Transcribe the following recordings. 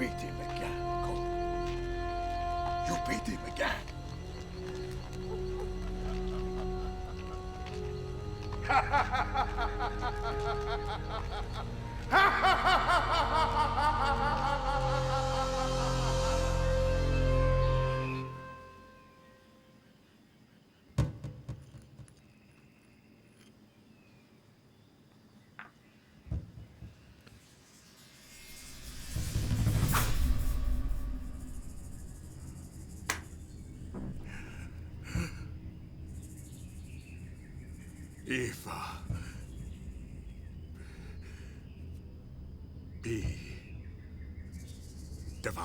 beat him again, Cole. You beat him again. Eva. Be divine.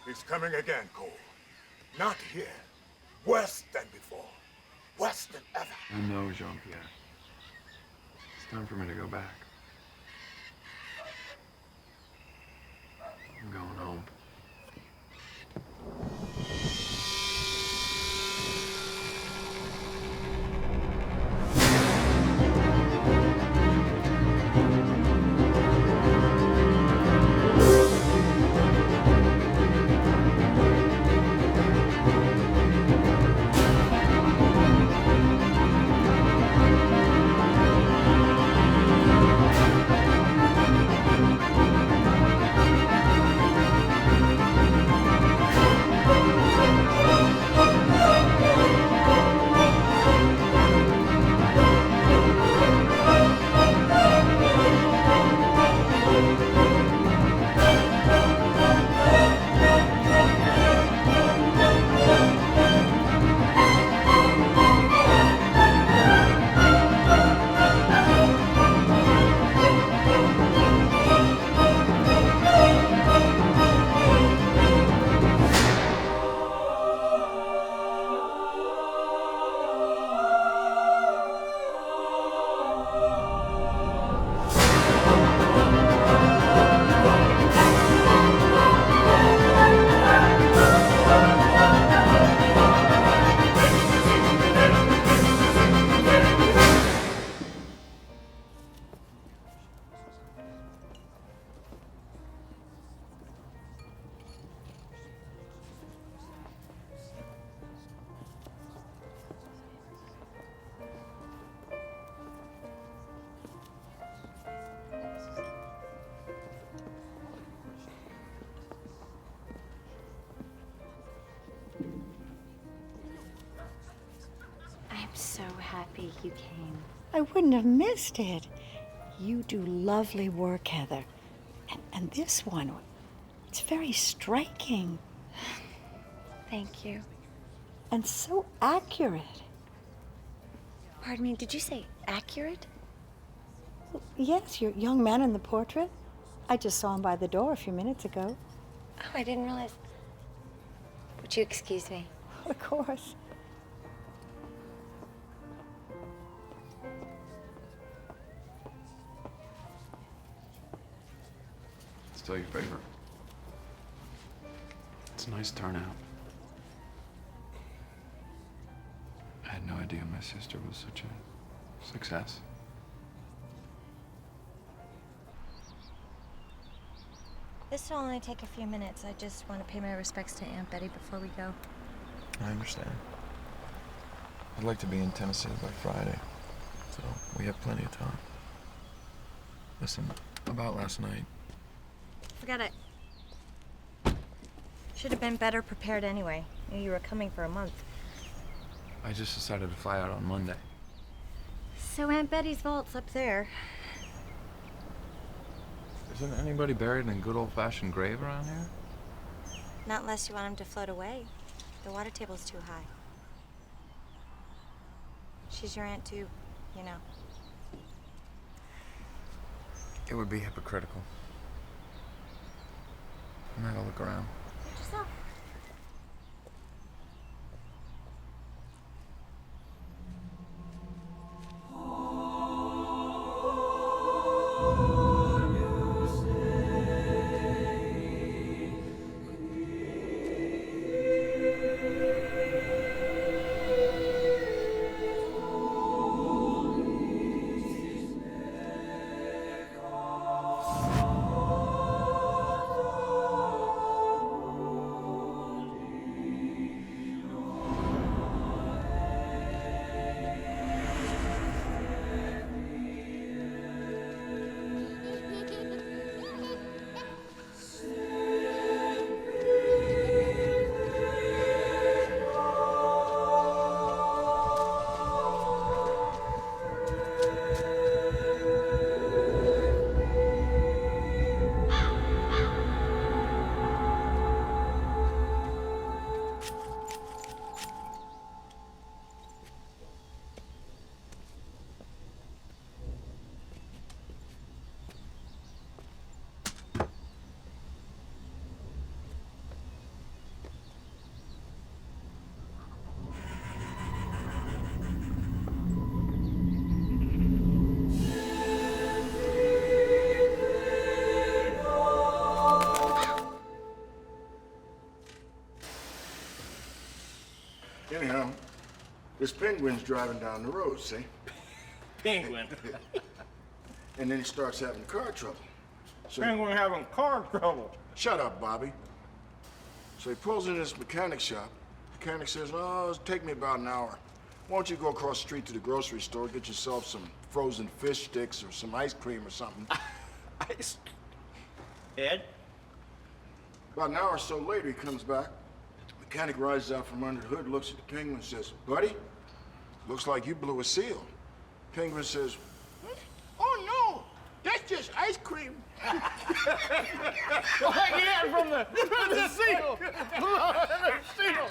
He's coming again, Cole. Not here. Worse than before. Worse than ever. I know, Jean-Pierre. It's time for me to go back. I'm going home. I'm so happy you came. I wouldn't have missed it. You do lovely work, Heather. And this one, it's very striking. Thank you. And so accurate. Pardon me, did you say accurate? Yes, your young man in the portrait. I just saw him by the door a few minutes ago. Oh, I didn't realize. Would you excuse me? Of course. Still your favorite. It's a nice turnout. I had no idea my sister was such a success. This will only take a few minutes. I just want to pay my respects to Aunt Betty before we go. I understand. I'd like to be in Tennessee by Friday, so we have plenty of time. Listen, about last night. Forget it. Should have been better prepared anyway. Knew you were coming for a month. I just decided to fly out on Monday. So Aunt Betty's vault's up there. Isn't anybody buried in a good old-fashioned grave around here? Not unless you want him to float away. The water table's too high. She's your aunt too, you know. It would be hypocritical. I'm gonna look around. Suit yourself. Anyhow, this penguin's driving down the road, see? Penguin. And then he starts having car trouble. So Penguin having car trouble. shut up, Bobby. So he pulls in this mechanic shop. Mechanic says, "Oh, it'll take me about an hour. Why don't you go across the street to the grocery store, get yourself some frozen fish sticks or some ice cream or something." Ice. Ed? About an hour or so later, he comes back. Mechanic rises out from under the hood, looks at the penguin and says, "Buddy, looks like you blew a seal." Penguin says, "Oh, no, that's just ice cream." Like that from the seal. The seal.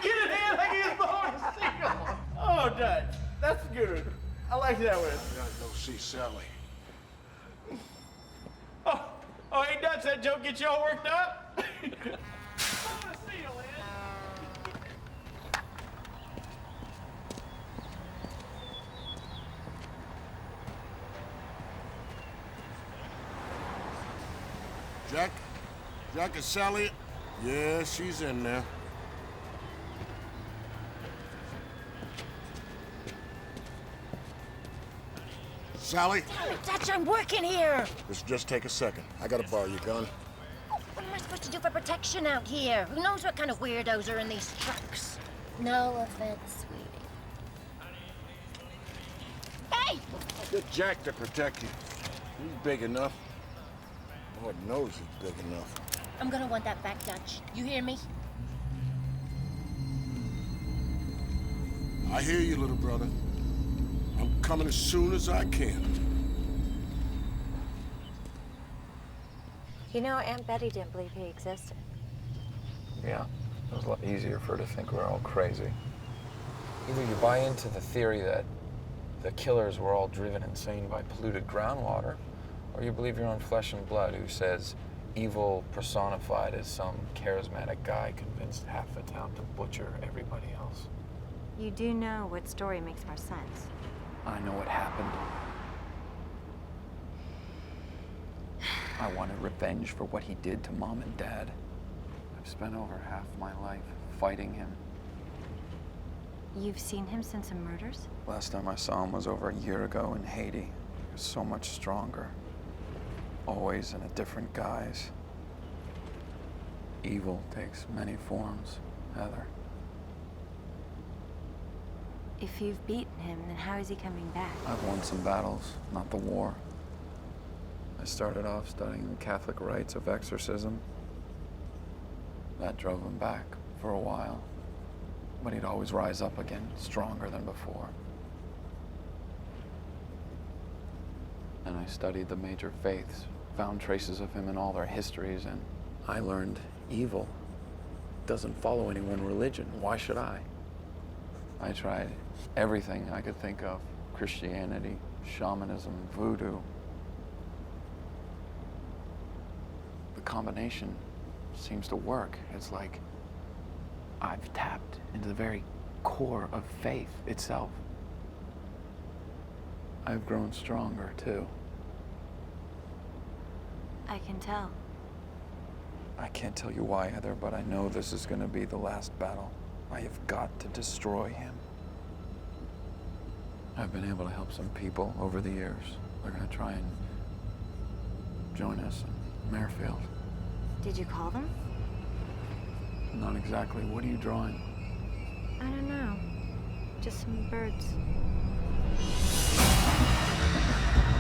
Get it in like he's blowing a seal. Oh, Dutch. That's good. I like that one. I gotta go see Sally. Oh, hey, Dutch, that joke get you all worked up? Jack? Jack, is Sally? Yeah, she's in there. Sally? Dutch, I'm working here. This just take a second. I gotta borrow your gun. What am I supposed to do for protection out here? Who knows what kind of weirdos are in these trucks? No offense, sweetie. Hey! Get Jack to protect you. He's big enough. Lord knows he's big enough. I'm gonna want that back, Dutch. You hear me? I hear you, little brother. I'm coming as soon as I can. You know, Aunt Betty didn't believe he existed. Yeah, it was a lot easier for her to think we're all crazy. Either you buy into the theory that the killers were all driven insane by polluted groundwater, or you believe your own flesh and blood who says evil personified as some charismatic guy convinced half the town to butcher everybody else. You do know what story makes more sense. I know what happened. I wanted revenge for what he did to Mom and Dad. I've spent over half my life fighting him. You've seen him since the murders? Last time I saw him was over a year ago in Haiti. He was so much stronger. Always in a different guise. Evil takes many forms, Heather. If you've beaten him, then how is he coming back? I've won some battles, not the war. I started off studying the Catholic rites of exorcism. That drove him back for a while, but he'd always rise up again, stronger than before. And I studied the major faiths, found traces of him in all their histories, and I learned evil doesn't follow any one religion. Why should I? I tried everything I could think of: Christianity, shamanism, voodoo. The combination seems to work. It's like I've tapped into the very core of faith itself. I've grown stronger, too. I can tell. I can't tell you why, Heather, but I know this is going to be the last battle. I have got to destroy him. I've been able to help some people over the years. They're going to try and join us in Merrifield. Did you call them? Not exactly. What are you drawing? I don't know. Just some birds.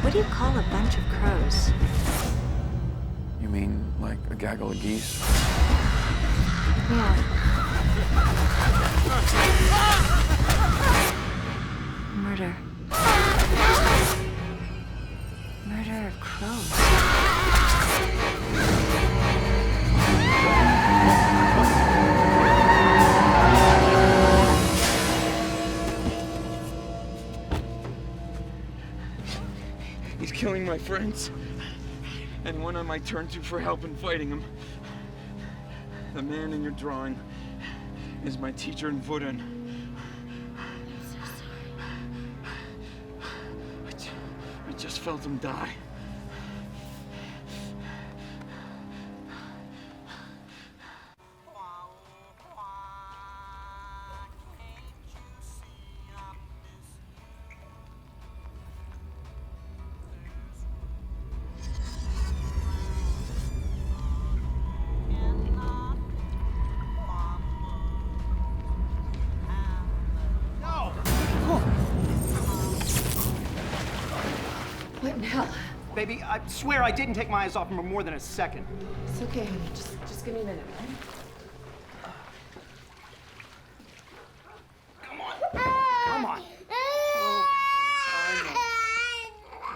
What do you call a bunch of crows? You mean like a gaggle of geese? Yeah. Murder. Murder of crows. He's killing my friends. Anyone I might turn to for help in fighting him. The man in your drawing is my teacher in Wooden. I'm so sorry. I just felt him die. What now? Baby, I swear I didn't take my eyes off him for more than a second. It's okay, honey. Just give me a minute, right? Come on. Come on.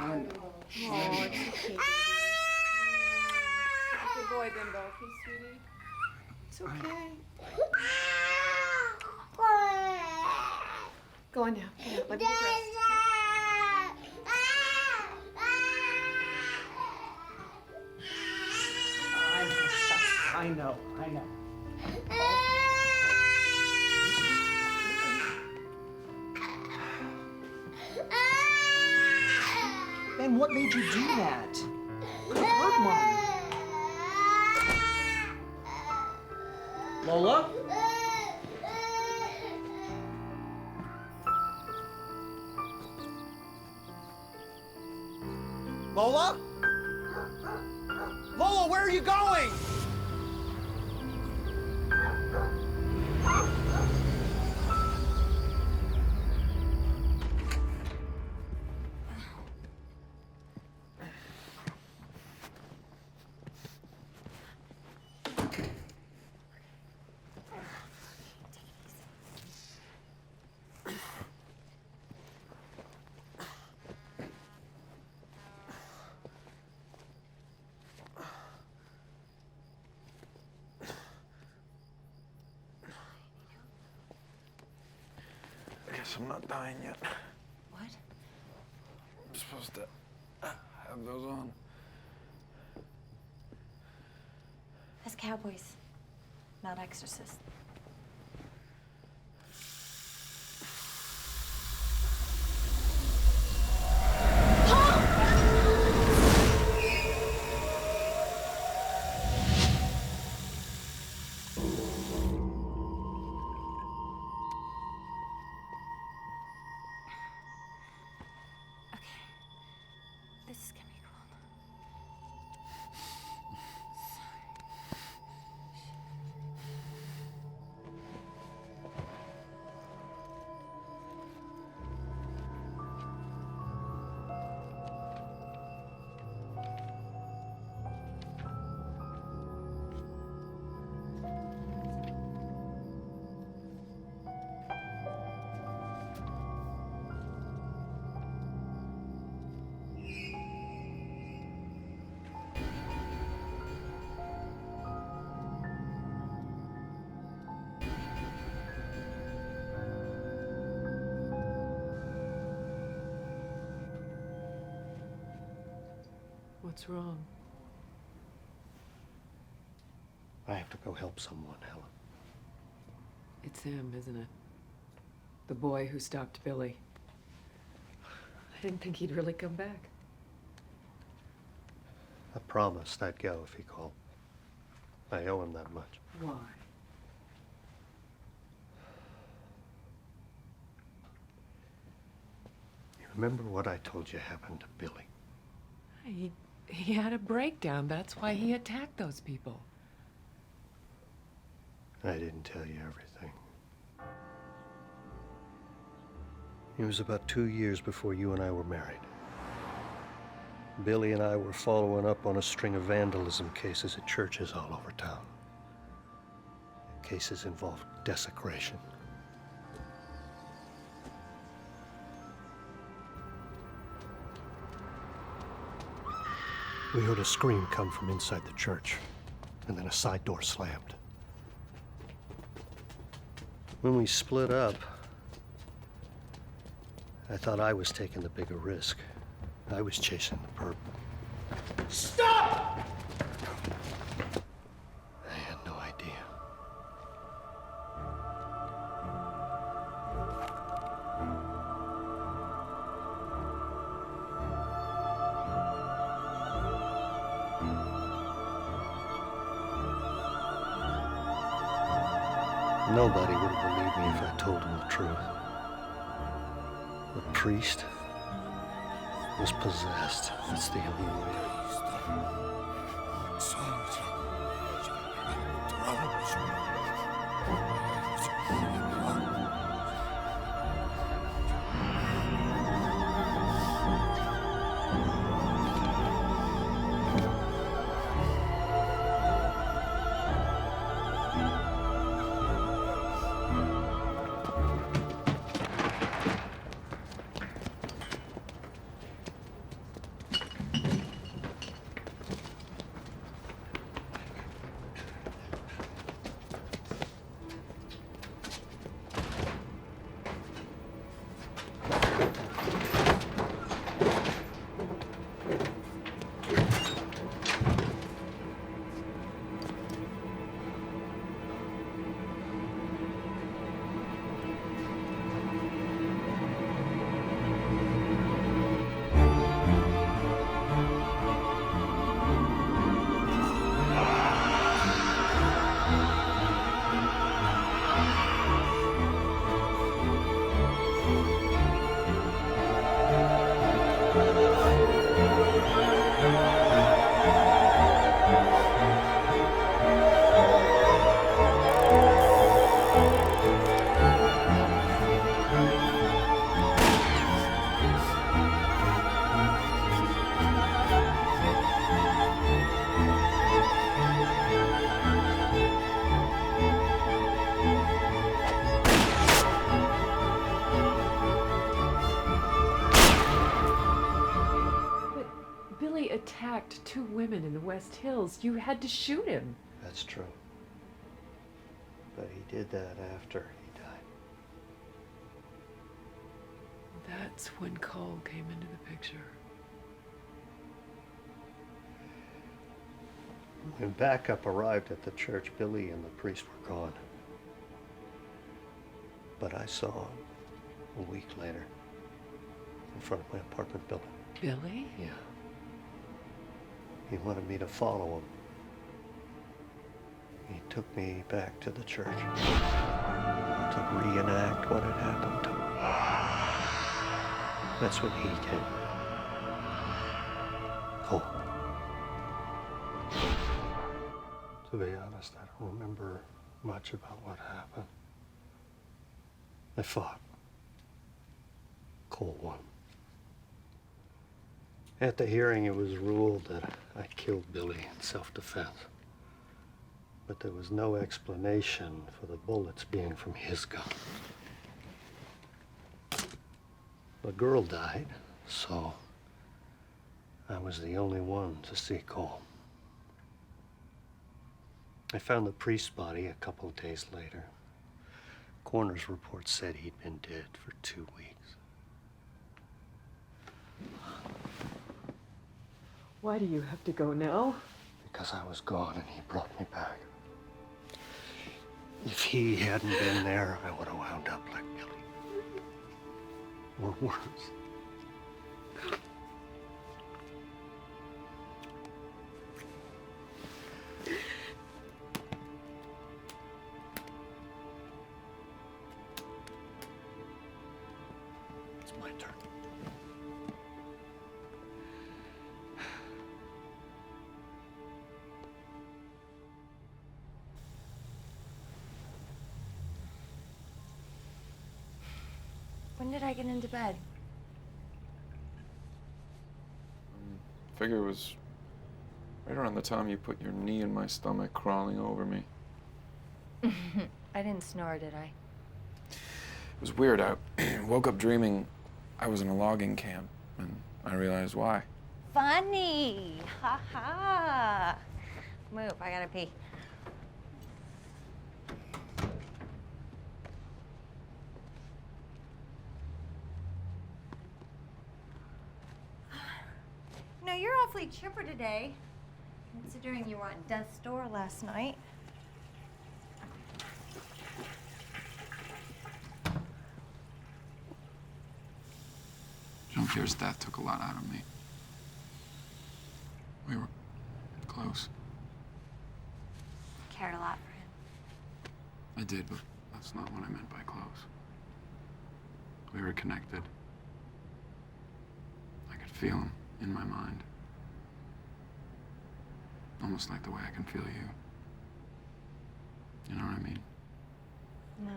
I know. Oh, it's okay. Good boy, Bimbo. Okay, sweetie? It's okay. Go on now. Yeah, let me get dressed. I know. Ben, what made you do that? It hurt, Mom. Lola? Lola? Lola, where are you going? I guess I'm not dying yet. What? I'm supposed to have those on. As cowboys, not exorcists. This is gonna be cool. What's wrong? I have to go help someone, Helen. It's him, isn't it? The boy who stopped Billy. I didn't think he'd really come back. I promised I'd go if he called. I owe him that much. Why? You remember what I told you happened to Billy? He had a breakdown. That's why he attacked those people. I didn't tell you everything. It was about 2 years before you and I were married. Billy and I were following up on a string of vandalism cases at churches all over town. The cases involved desecration. We heard a scream come from inside the church, and then a side door slammed. When we split up, I thought I was taking the bigger risk. I was chasing the perp. Stop! I had no idea. Nobody would have believed me if I told them the truth. The priest was possessed. That's the only way. Billy attacked 2 women in the West Hills. You had to shoot him. That's true. But he did that after he died. That's when Cole came into the picture. When backup arrived at the church, Billy and the priest were gone. But I saw him a week later in front of my apartment building. Billy? Yeah. He wanted me to follow him. He took me back to the church to reenact what had happened to him. That's when he came. Cole. To be honest, I don't remember much about what happened. I fought. Cole won. At the hearing, it was ruled that I killed Billy in self-defense. But there was no explanation for the bullets being from his gun. The girl died, so I was the only one to see Cole. I found the priest's body a couple of days later. Coroner's report said he'd been dead for 2 weeks. Why do you have to go now? Because I was gone and he brought me back. If he hadn't been there, I would have wound up like Billy. Or worse. It's my turn. When did I get into bed? Figure it was right around the time you put your knee in my stomach, crawling over me. I didn't snore, did I? It was weird. I woke up dreaming I was in a logging camp, and I realized why. Funny! Ha ha! Move, I gotta pee. No, you're awfully chipper today, considering you were on death's door last night. Jean-Pierre's death took a lot out of me. We were close. Cared a lot for him. I did, but that's not what I meant by close. We were connected. I could feel him in my mind. Almost like the way I can feel you. You know what I mean? No.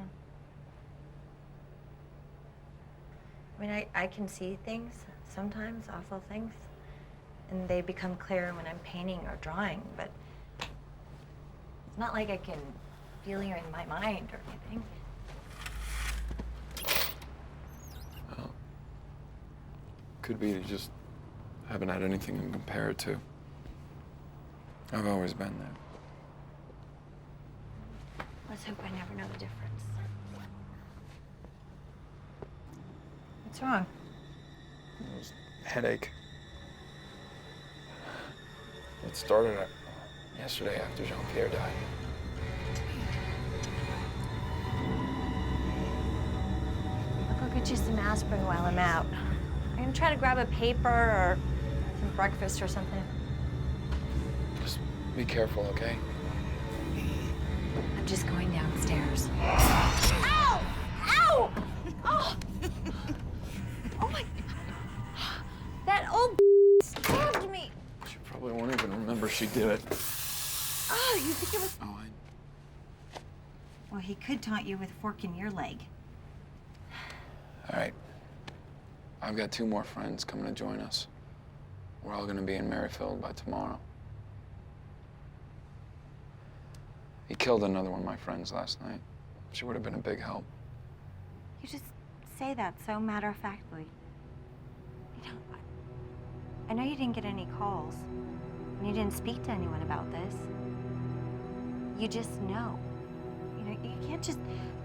I mean, I can see things, sometimes awful things, and they become clearer when I'm painting or drawing, but it's not like I can feel you in my mind or anything. Well, could be you just haven't had anything to compare it to. I've always been there. Let's hope I never know the difference. What's wrong? It was a headache. It started yesterday after Jean-Pierre died. I'll go get you some aspirin while I'm out. I'm gonna try to grab a paper or some breakfast or something. Just be careful, okay? I'm just going downstairs. Ow! Ow! Oh! Oh my... That old stabbed me! She probably won't even remember she did it. Oh, you think it was... Oh, Well, he could taunt you with a fork in your leg. All right. I've got 2 more friends coming to join us. We're all gonna be in Merrifield by tomorrow. He killed another one of my friends last night. She would have been a big help. You just say that so matter-of-factly. You know, I know you didn't get any calls, and you didn't speak to anyone about this. You just know. You know, you can't just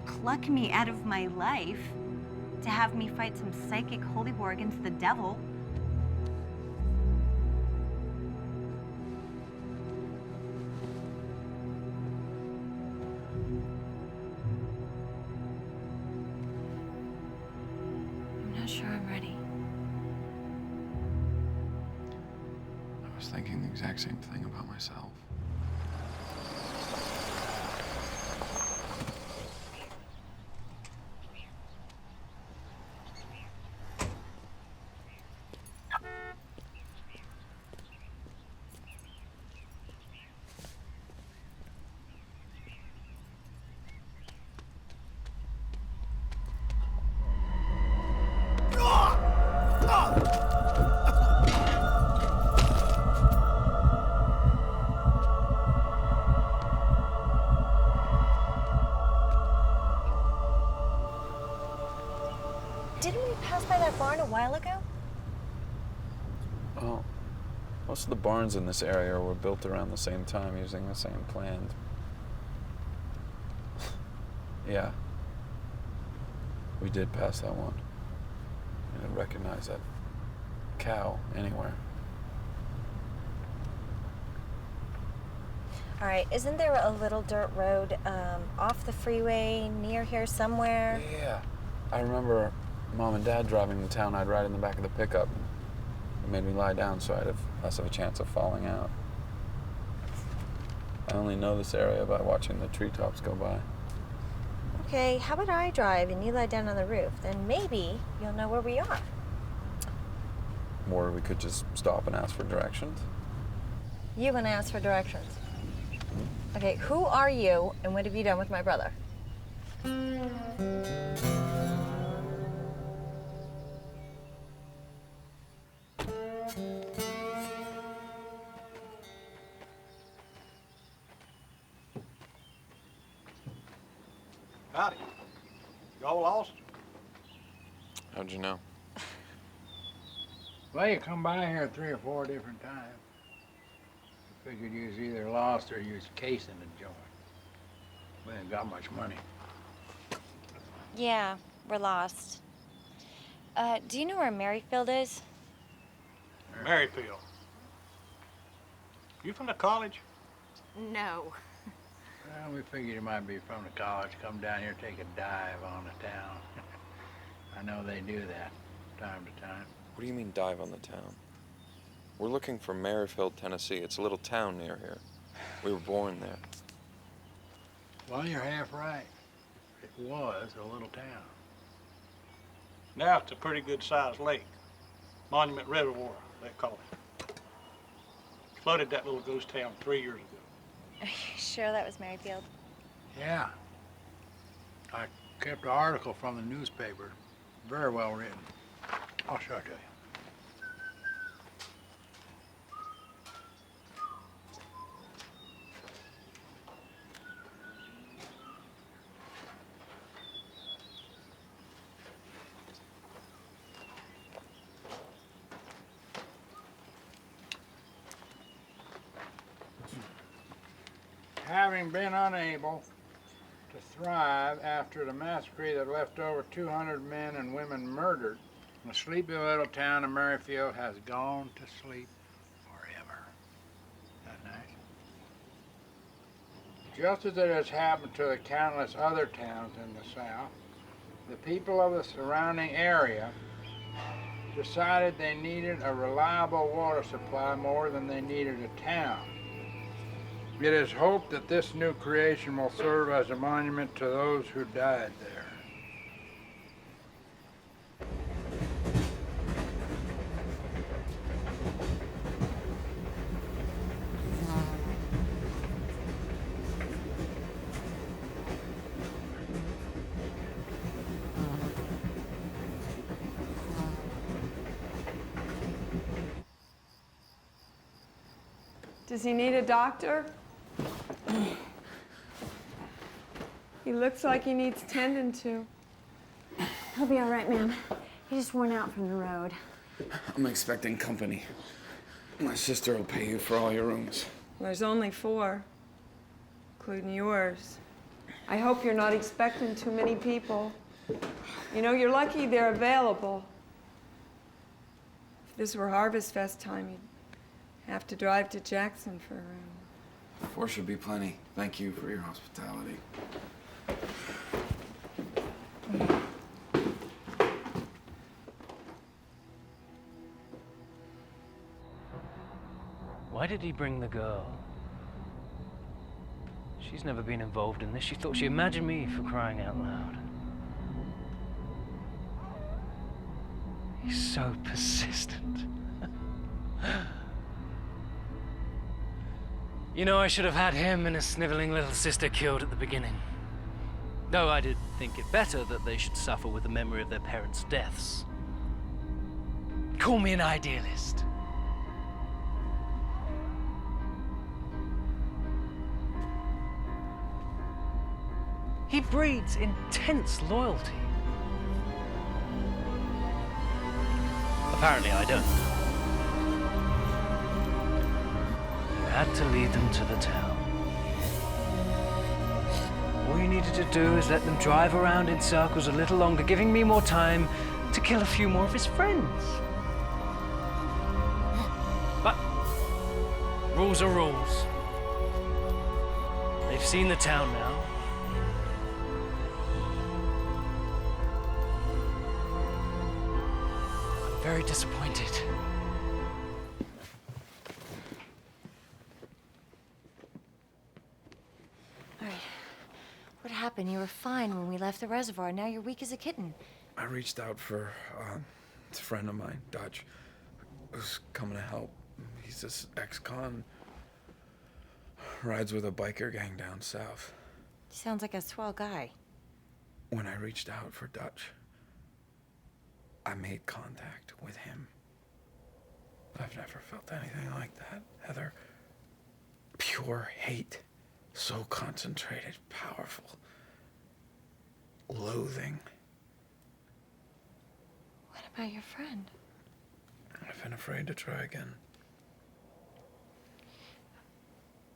pluck me out of my life to have me fight some psychic holy war against the devil. I'm not sure I'm ready. I was thinking the exact same thing about myself. Didn't we pass by that barn a while ago? Well, most of the barns in this area were built around the same time using the same plans. Yeah. We did pass that one. I didn't recognize that cow anywhere. All right, isn't there a little dirt road off the freeway near here somewhere? Yeah. I remember Mom and Dad driving to town. I'd ride in the back of the pickup. It made me lie down so I'd have less of a chance of falling out. I only know this area by watching the treetops go by. Okay, how about I drive and you lie down on the roof? Then maybe you'll know where we are. Or we could just stop and ask for directions. You want to ask for directions? Okay, who are you and what have you done with my brother? Howdy. Y'all lost? How'd you know? Well, you come by here 3 or 4 different times. Figured you was either lost or you was casing the joint. We ain't got much money. Yeah, we're lost. Do you know where Merrifield is? Merrifield. You from the college? No. Well, we figured you might be from the college, come down here, take a dive on the town. I know they do that time to time. What do you mean dive on the town? We're looking for Merrifield, Tennessee. It's a little town near here. We were born there. Well, you're half right. It was a little town. Now it's a pretty good sized lake. Monument Reservoir, they call it. Flooded that little ghost town 3 years ago. Are you sure that was Merrifield? Yeah. I kept an article from the newspaper. Very well written. I'll show it to you. Having been unable to thrive after the massacre that left over 200 men and women murdered, the sleepy little town of Merrifield has gone to sleep forever. Isn't that nice? Just as it has happened to the countless other towns in the South, the people of the surrounding area decided they needed a reliable water supply more than they needed a town. It is hoped that this new creation will serve as a monument to those who died there. Does he need a doctor? He looks like he needs tending to. He'll be all right, ma'am. He's just worn out from the road. I'm expecting company. My sister will pay you for all your rooms. There's only 4, including yours. I hope you're not expecting too many people. You know, you're lucky they're available. If this were Harvest Fest time, you'd have to drive to Jackson for a room. 4 should be plenty. Thank you for your hospitality. Why did he bring the girl? She's never been involved in this. She thought she imagined me, for crying out loud. He's so persistent. You know, I should have had him and his sniveling little sister killed at the beginning. Though I did think it better that they should suffer with the memory of their parents' deaths. Call me an idealist. He breeds intense loyalty. Apparently I don't. You had to lead them to the town. All you needed to do is let them drive around in circles a little longer, giving me more time to kill a few more of his friends. But rules are rules. They've seen the town now. I'm very disappointed. All right. What happened? You were fine when we left the reservoir. Now you're weak as a kitten. I reached out for a friend of mine, Dutch, who's coming to help. He's this ex-con. Rides with a biker gang down south. Sounds like a swell guy. When I reached out for Dutch, I made contact with him. I've never felt anything like that, Heather. Pure hate. So concentrated, powerful. Loathing. What about your friend? I've been afraid to try again.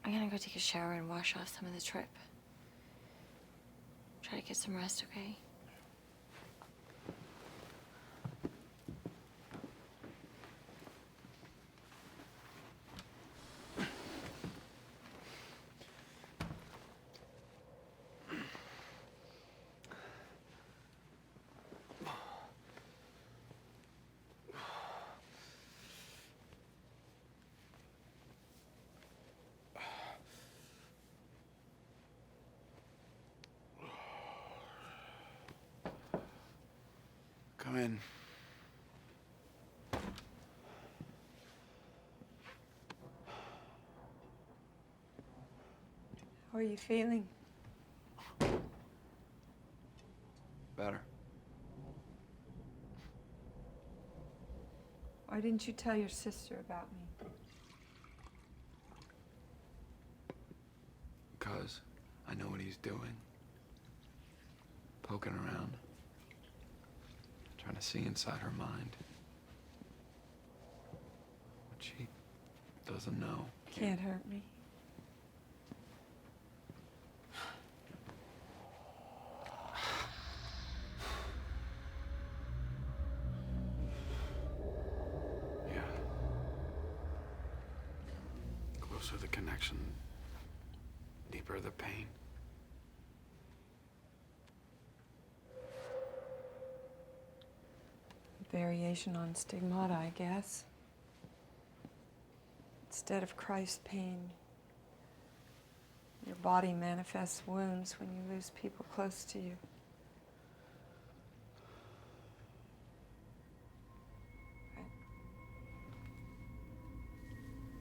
I'm gonna go take a shower and wash off some of the trip. Try to get some rest, okay? Come in. How are you feeling? Better. Why didn't you tell your sister about me? Because I know what he's doing. Poking around. Trying to see inside her mind. What she doesn't know. Can't hurt me. Yeah. Closer the connection, deeper the pain. Variation on stigmata, I guess. Instead of Christ's pain, your body manifests wounds when you lose people close to you.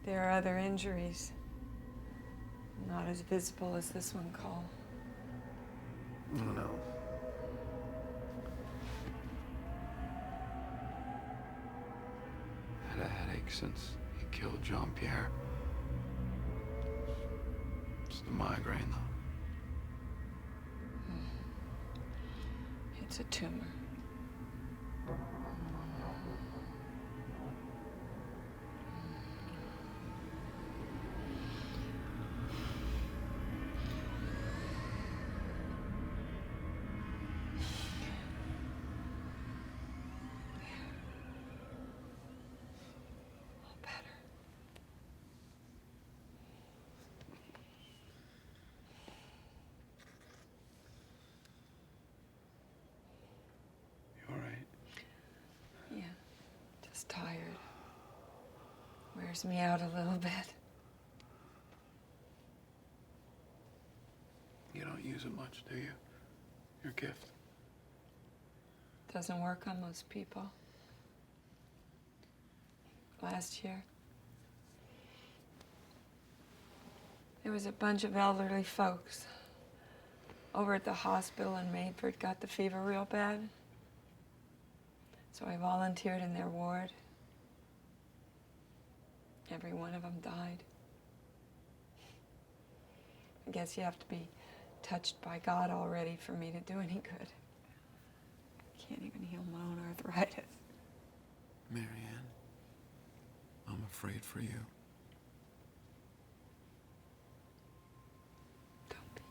There are other injuries, not as visible as this one, Cole. No. Had a headache since he killed Jean-Pierre. It's the migraine, though. It's a tumor. Tired. Wears me out a little bit. You don't use it much, do you? Your gift. Doesn't work on most people. Last year, there was a bunch of elderly folks over at the hospital in Maidford got the fever real bad. So I volunteered in their ward. Every one of them died. I guess you have to be touched by God already for me to do any good. I can't even heal my own arthritis. Marianne, I'm afraid for you. Don't be.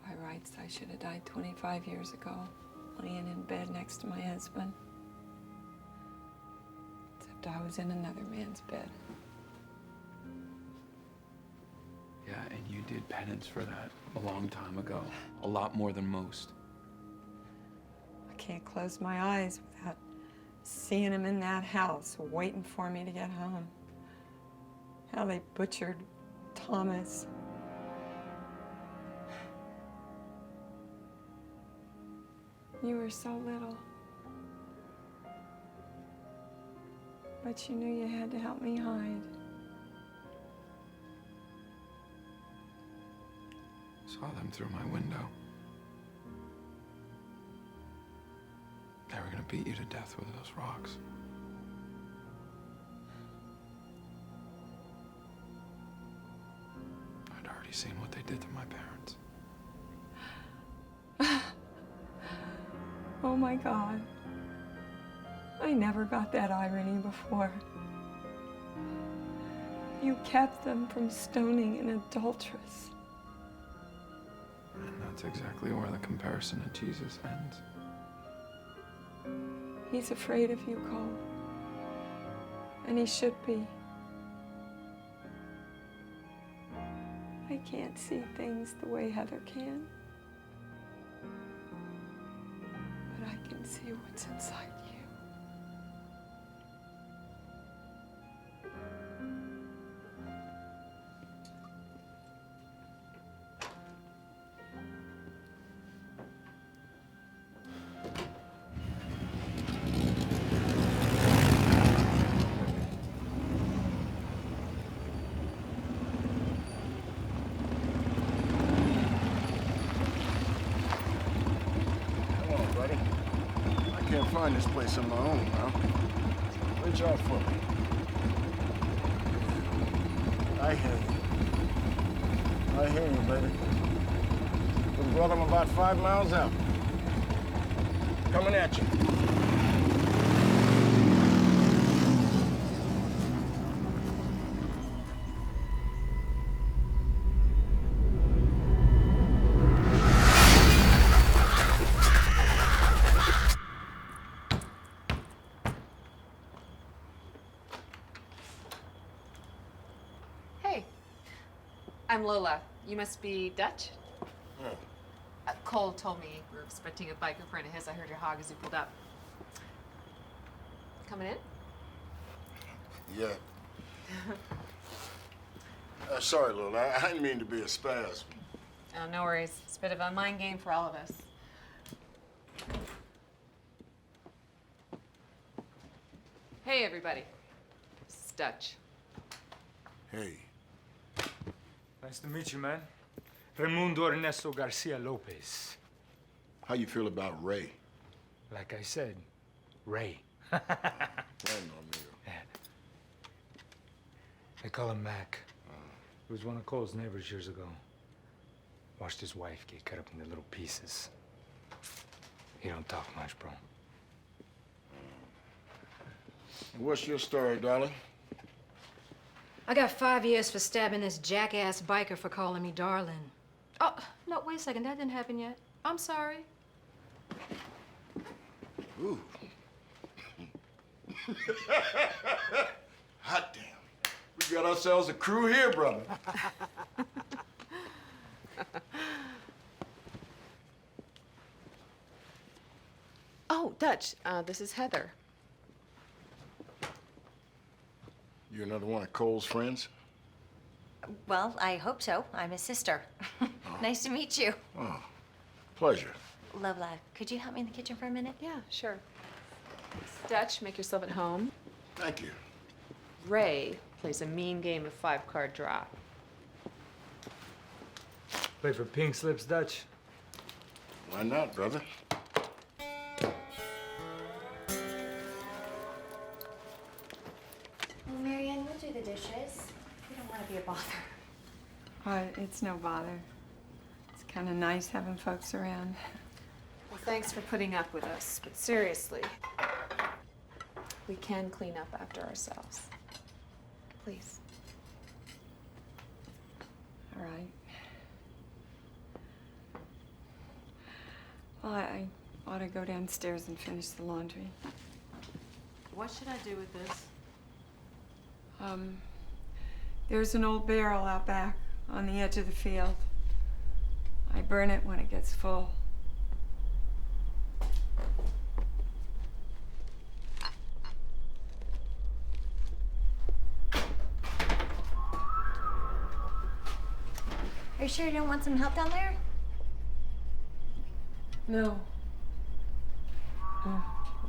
By rights, I should have died 25 years ago, laying in bed next to my husband. Except I was in another man's bed. did penance for that a long time ago. A lot more than most. I can't close my eyes without seeing him in that house, waiting for me to get home. How they butchered Thomas. You were so little. But you knew you had to help me hide. Saw them through my window. They were gonna beat you to death with those rocks. I'd already seen what they did to my parents. Oh my God. I never got that irony before. You kept them from stoning an adulteress. And that's exactly where the comparison to Jesus ends. He's afraid of you, Cole. And he should be. I can't see things the way Heather can. But I can see what's inside you. Find this place on my own now. Reach out for me. I hear you. I hear you, baby. Good brother, I'm about 5 miles out. Coming at you. I'm Lola. You must be Dutch? Cole told me we were expecting a biker friend of his. I heard your hog as he pulled up. Coming in? Yeah. Sorry, Lola. I didn't mean to be a spaz. Oh, no worries. It's a bit of a mind game for all of us. Hey, everybody. This is Dutch. Hey. Nice to meet you, man. Raimundo Ernesto Garcia Lopez. How you feel about Ray? Like I said, Ray. Bueno, amigo. Yeah. They call him Mac. He was one of Cole's neighbors years ago. Watched his wife get cut up into little pieces. He don't talk much, bro. What's your story, darling? I got 5 years for stabbing this jackass biker for calling me darling. Oh, no, wait a second. That didn't happen yet. I'm sorry. Ooh. Hot damn. We got ourselves a crew here, brother. Oh, Dutch, this is Heather. You another one of Cole's friends? Well, I hope so. I'm his sister. Nice to meet you. Oh, pleasure. Lola, could you help me in the kitchen for a minute? Yeah, sure. Dutch, make yourself at home. Thank you. Ray plays a mean game of 5-card draw. Play for pink slips, Dutch? Why not, brother? Marianne, we'll do the dishes. We don't want to be a bother. It's no bother. It's kind of nice having folks around. Well, thanks for putting up with us, but seriously, we can clean up after ourselves. Please. All right. Well, I ought to go downstairs and finish the laundry. What should I do with this? There's an old barrel out back. on the edge of the field. I burn it when it gets full. Are you sure you don't want some help down there? No.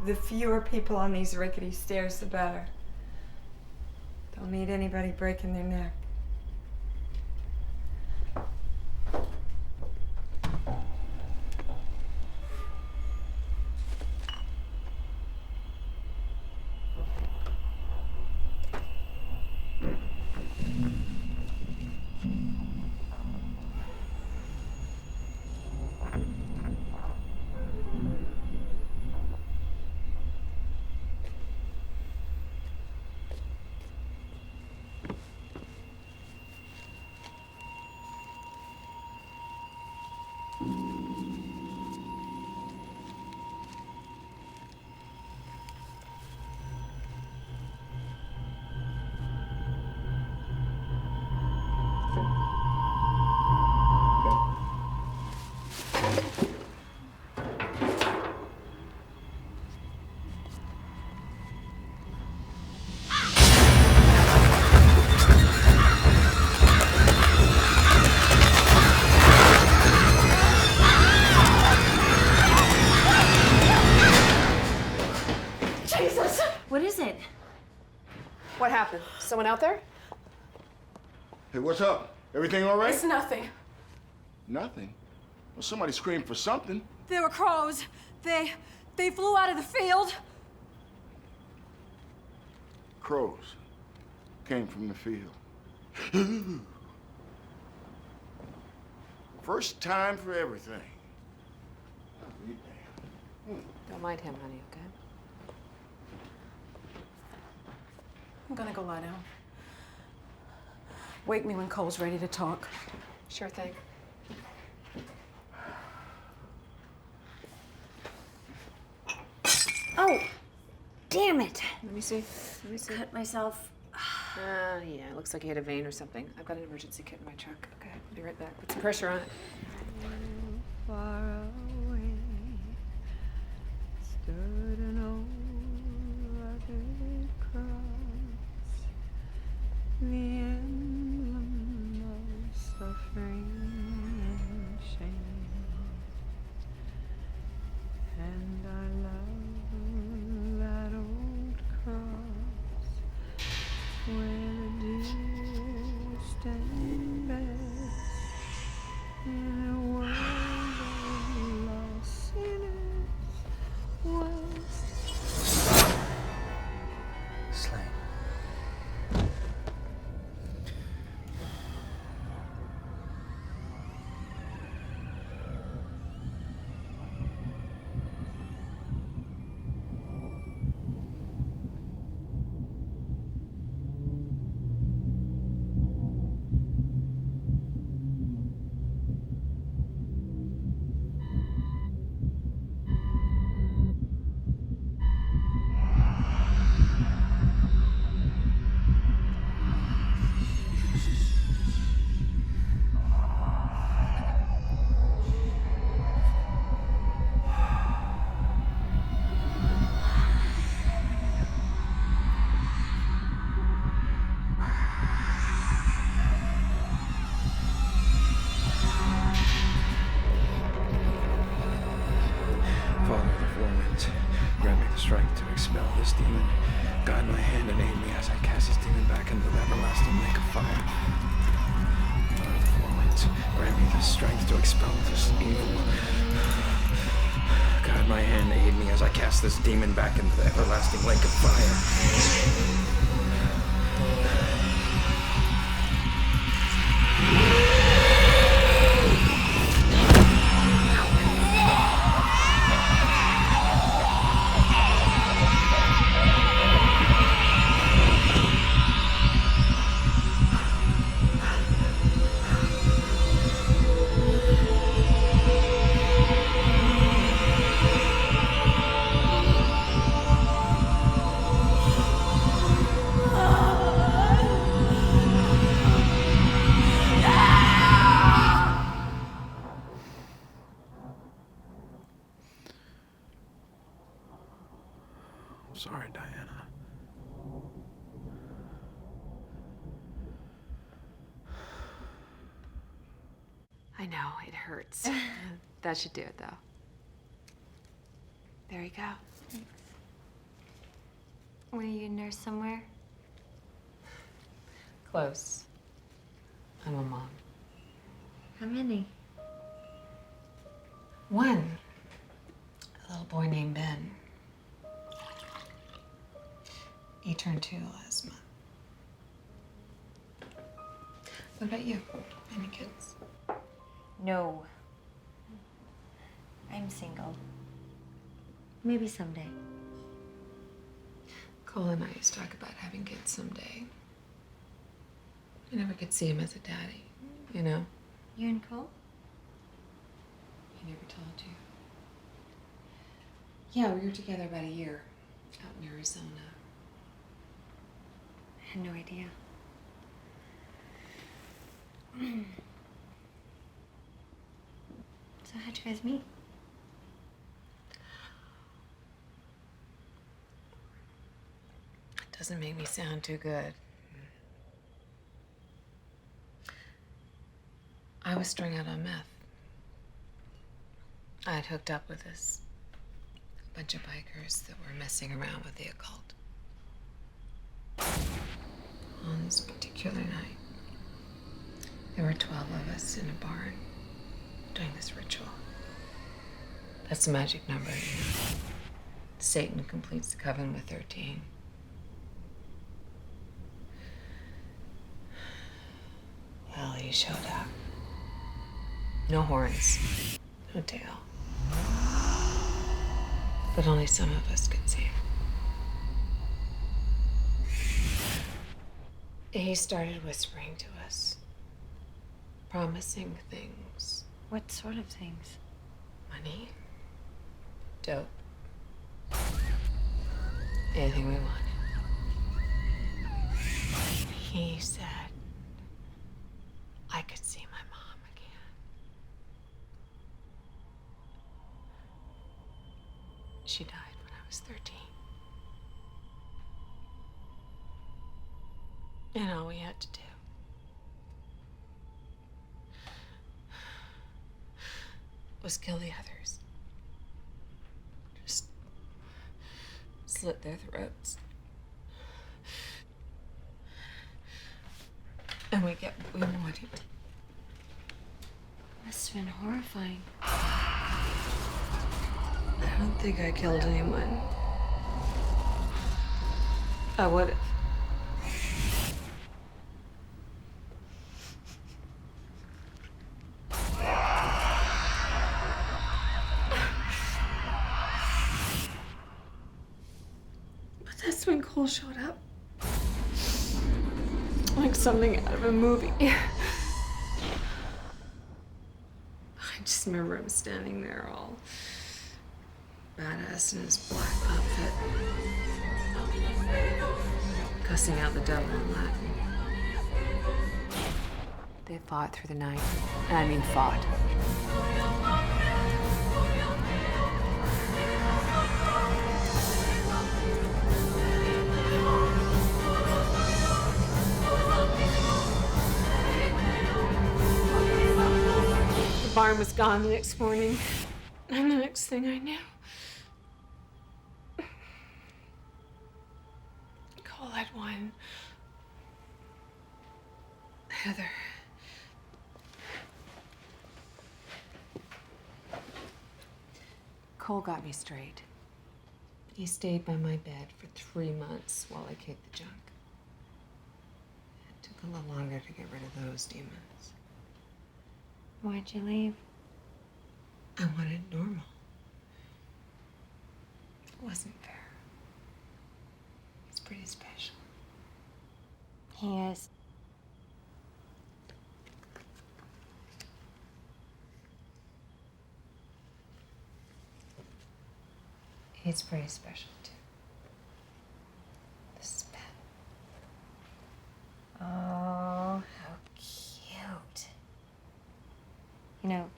The fewer people on these rickety stairs, the better. Don't need anybody breaking their neck. What happened? Someone out there? Hey, what's up? Everything all right? It's nothing. Nothing? Well, somebody screamed for something. There were crows. They flew out of the field. Crows came from the field. First time for everything. Don't mind him, honey, okay? I'm gonna go lie down. Wake me when Cole's ready to talk. Sure thing. Oh, damn it. Let me see. Let me see. Cut myself. Yeah, it looks like you hit a vein or something. I've got an emergency kit in my truck. Okay, I'll be right back. Put some pressure on it. Far away stood an old rugged cross, the emblem of suffering and shame. And I love that old cross where the dearest and best in a world of lost sinners was Slain. Father of the four winds, grant me the strength to expel this demon. Guide my hand and aid me as I cast this demon back into the everlasting lake of fire. Father of the four winds, grant me the strength to expel this evil. Guide my hand and aid me as I cast this demon back into the everlasting lake of fire. know, it hurts. That should do it, though. There you go. Thanks. Were you a nurse somewhere? Close. I'm a mom. How many? One. A little boy named Ben. He turned 2 last month. What about you? Any kids? No. I'm single. Maybe someday. Cole and I used to talk about having kids someday. I never could see him as a daddy, you know? You and Cole? He never told you. Yeah, we were together about a year out in Arizona. I had no idea. So how'd you guys meet? It doesn't make me sound too good. I was strung out on meth. I had hooked up with this bunch of bikers that were messing around with the occult. On this particular night, there were 12 of us in a barn doing this ritual. That's the magic number, you know. Satan completes the coven with 13. Well, he showed up. No horns, no tail. But only some of us could see him. He started whispering to us, promising things. What sort of things? Money, dope, anything we wanted. He said I could see my mom again. She died when I was 13. And all we had to do was kill the others. Just slit their throats. And we get what we wanted. Must have been horrifying. I don't think I killed anyone. I would have. But that's when Cole showed up. Like something out of a movie. I just remember him standing there all badass in his black outfit, cussing out the devil in Latin. They fought through the night. And I mean fought. The barn was gone the next morning. And the next thing I knew, Cole had won. Heather. Cole got me straight. He stayed by my bed for 3 months while I kicked the junk. It took a little longer to get rid of those demons. Why'd you leave? I wanted normal. It wasn't fair. He's pretty special. He is. He's pretty special, too. This is Ben. Oh, how cute. You know,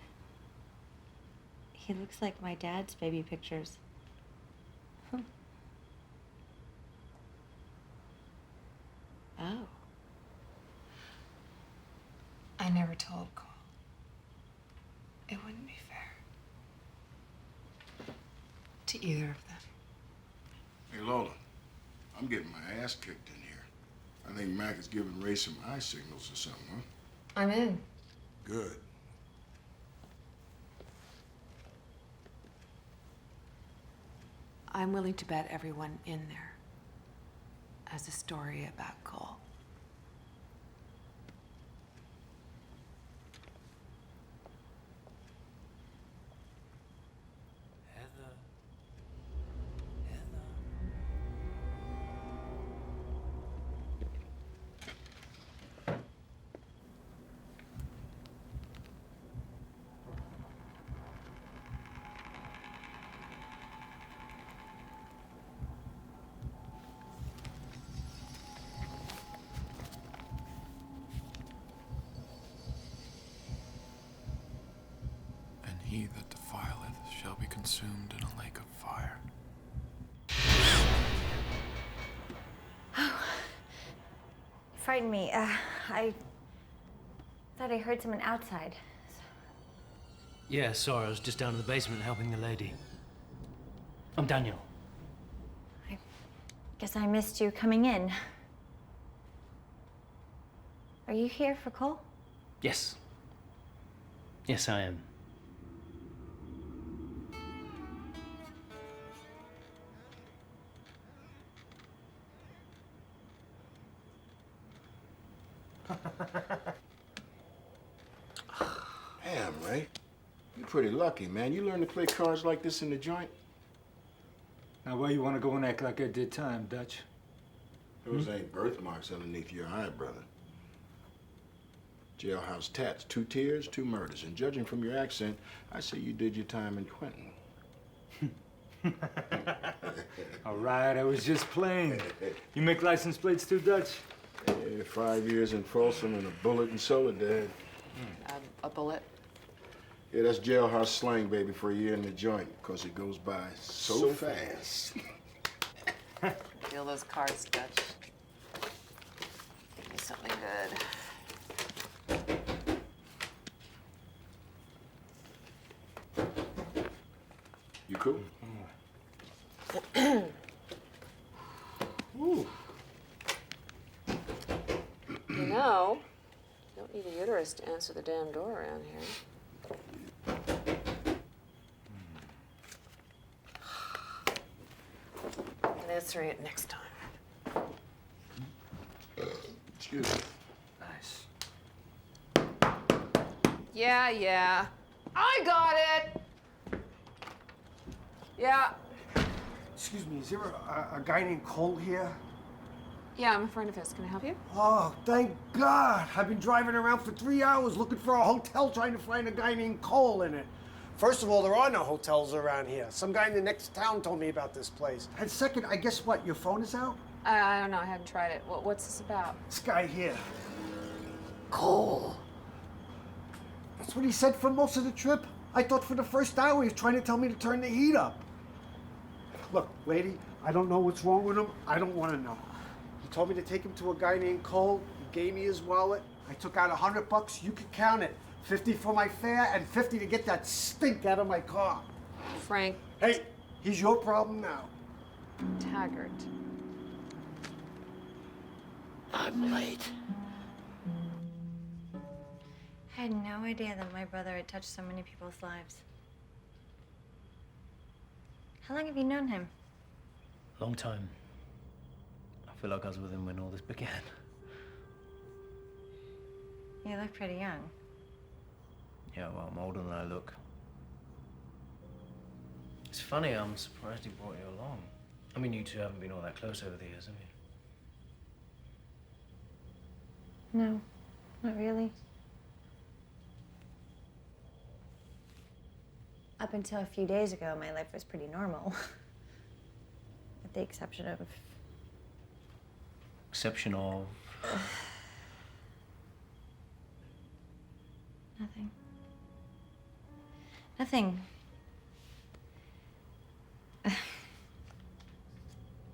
he looks like my dad's baby pictures. Oh. I never told Cole. to either of them. Hey, Lola, I'm getting my ass kicked in here. I think Mac is giving Ray some eye signals or something, huh? I'm in. Good. I'm willing to bet everyone in there has a story about Cole. And he that defileth shall be consumed in a lake of fire. Frightened me. I thought I heard someone outside. Yeah, sorry, I was just down in the basement helping the lady. I'm Daniel. Guess I missed you coming in. Are you here for Cole? Yes. Yes, I am. Damn, Ray. You're pretty lucky, man. You learn to play cards like this in the joint? Now, why you want to go and act like I did time, Dutch? Those ain't birthmarks underneath your eye, brother. Jailhouse tats, 2 tears, 2 murders. And judging from your accent, I say you did your time in Quentin. All right, I was just playing. You make license plates too, Dutch? Yeah, 5 years in Folsom and a bullet in Soledad. A bullet? Yeah, that's jailhouse slang, baby, for a year in the joint, because it goes by so fast. Deal those cards, Dutch. Give me something good. You cool? Ooh. You know, you don't need a uterus to answer the damn door around here. And answering it next time. Excuse me. Nice. Yeah. I got it! Yeah. Excuse me, is there a guy named Cole here? Yeah, I'm a friend of his. Can I help you? Oh, thank God. I've been driving around for 3 hours looking for a hotel trying to find a guy named Cole in it. First of all, there are no hotels around here. Some guy in the next town told me about this place. And second, I guess what, your phone is out? I don't know. I haven't tried it. What's this about? This guy here. Cole. That's what he said for most of the trip. I thought for the first hour he was trying to tell me to turn the heat up. Look, lady, I don't know what's wrong with him. I don't want to know. He told me to take him to a guy named Cole. He gave me his wallet. I took out $100. You could count it. 50 for my fare and 50 to get that stink out of my car. Frank. Hey, he's your problem now. Taggart. I'm late. I had no idea that my brother had touched so many people's lives. How long have you known him? Long time. I feel like I was with him when all this began. You look pretty young. Yeah, well, I'm older than I look. It's funny, I'm surprised he brought you along. I mean, you two haven't been all that close over the years, have you? No, not really. Up until a few days ago, my life was pretty normal. With the exception of... Exception of... Nothing. Nothing.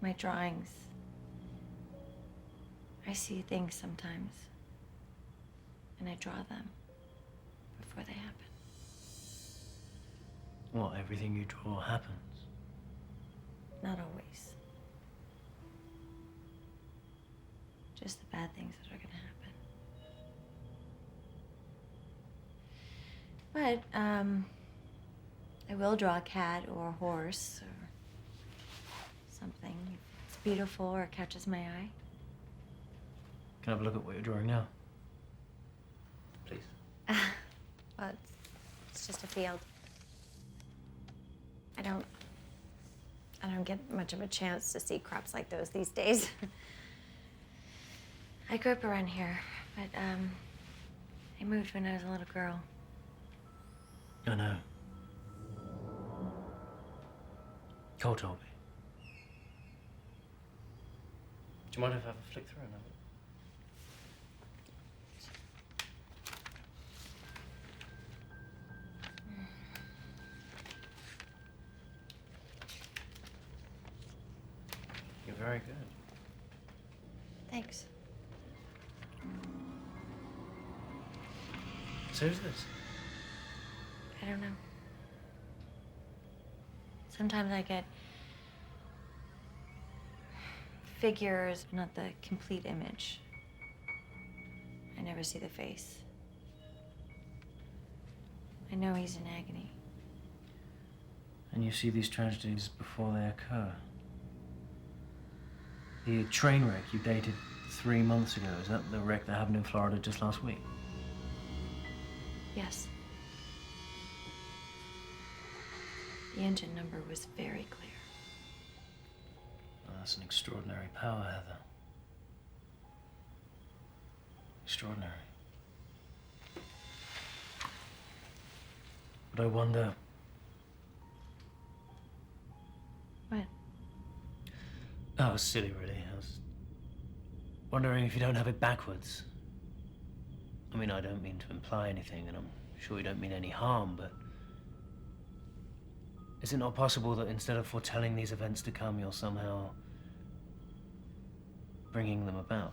My drawings. I see things sometimes. And I draw them before they happen. What, everything you draw happens? Not always. Just the bad things that are gonna happen. But, I will draw a cat or a horse or something. If it's beautiful or catches my eye. Can I have a look at what you're drawing now? Please. Well, it's just a field. I don't get much of a chance to see crops like those these days. I grew up around here, but I moved when I was a little girl. I know. Cole told me. Do you mind if I have a flick through and have a You're very good. Thanks. So who's this? I don't know. Sometimes I get figures, not the complete image. I never see the face. I know he's in agony. And you see these tragedies before they occur. The train wreck you dated 3 months ago, is that the wreck that happened in Florida just last week? Yes. The engine number was very clear. Well, that's an extraordinary power, Heather. Extraordinary. But I wonder... What? Oh, it was silly, really. I was wondering if you don't have it backwards. I mean, I don't mean to imply anything, and I'm sure you don't mean any harm, but... Is it not possible that instead of foretelling these events to come, you're somehow bringing them about?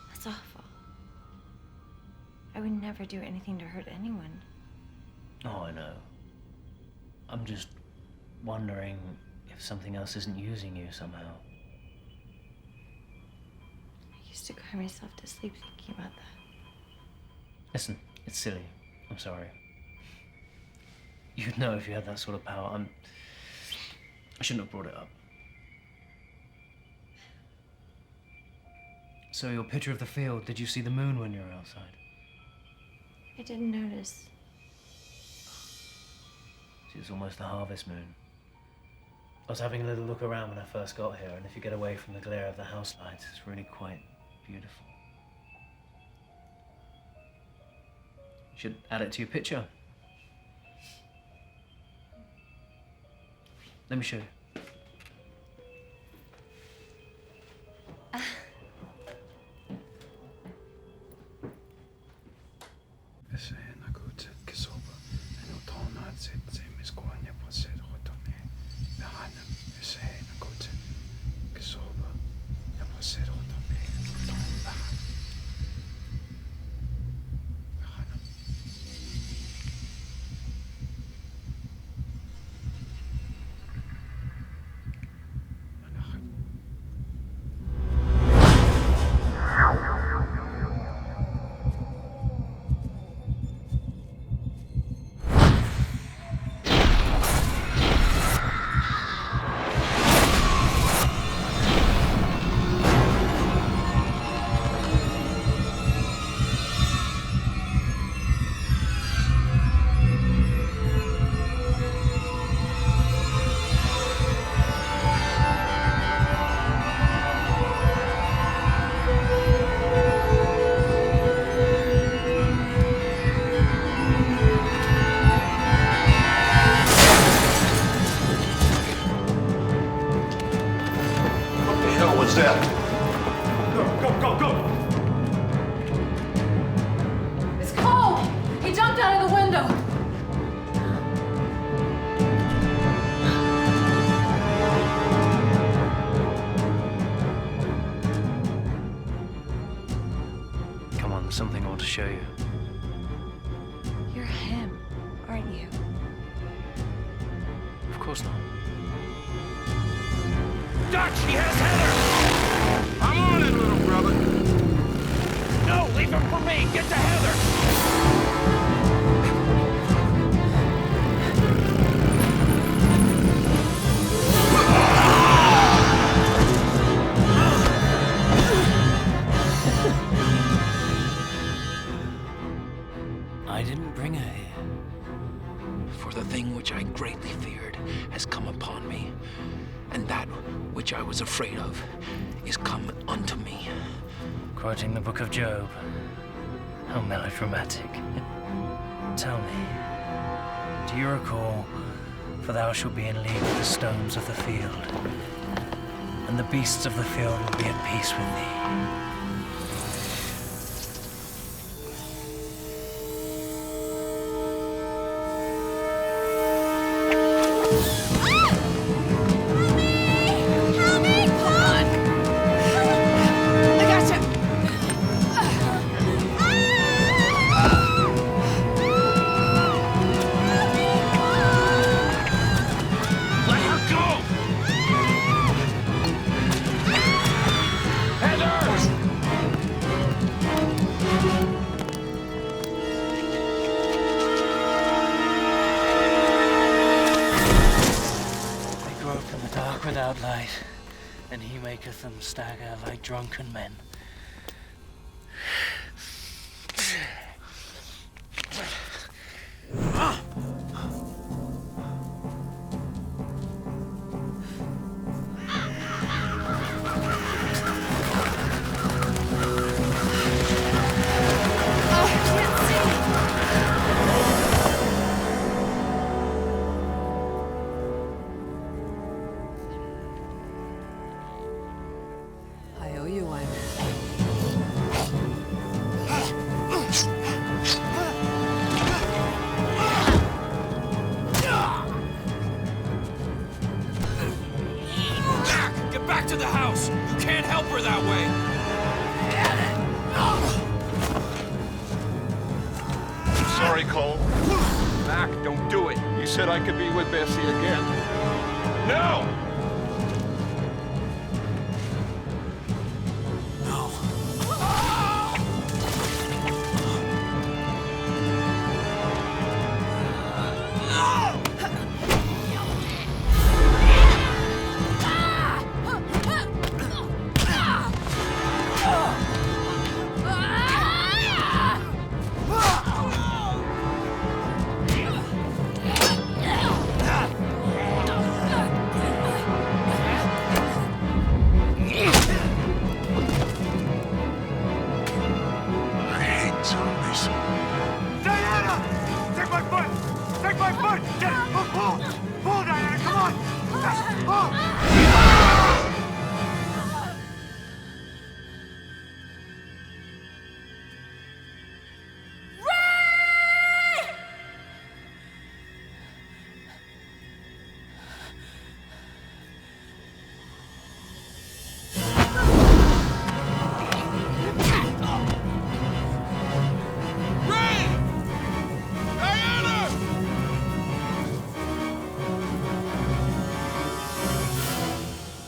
That's awful. I would never do anything to hurt anyone. Oh, I know. I'm just wondering if something else isn't using you somehow. I used to cry myself to sleep thinking about that. Listen, it's silly. I'm sorry. You'd know if you had that sort of power. I shouldn't have brought it up. So your picture of the field, did you see the moon when you were outside? I didn't notice. See, it's almost the harvest moon. I was having a little look around when I first got here, and if you get away from the glare of the house lights, it's really quite beautiful. You should add it to your picture. Let me show you. It's Cole! He jumped out of the window! Come on, there's something I want to show you. You're him, aren't you? Of course not. Dutch, he has Heather! I'm on it, little brother. No, leave him for me! Get to Heather! I didn't bring her here. For the thing which I greatly feared has come upon me, and that which I was afraid of is come unto me. Quoting the book of Job. How melodramatic. Tell me, do you recall, for thou shalt be in league with the stones of the field, and the beasts of the field will be at peace with thee. Without light, and he maketh them stagger like drunken men. I owe you one. Get back to the house! You can't help her that way! Sorry, Cole. Mac, don't do it. You said I could be with Bessie again. No!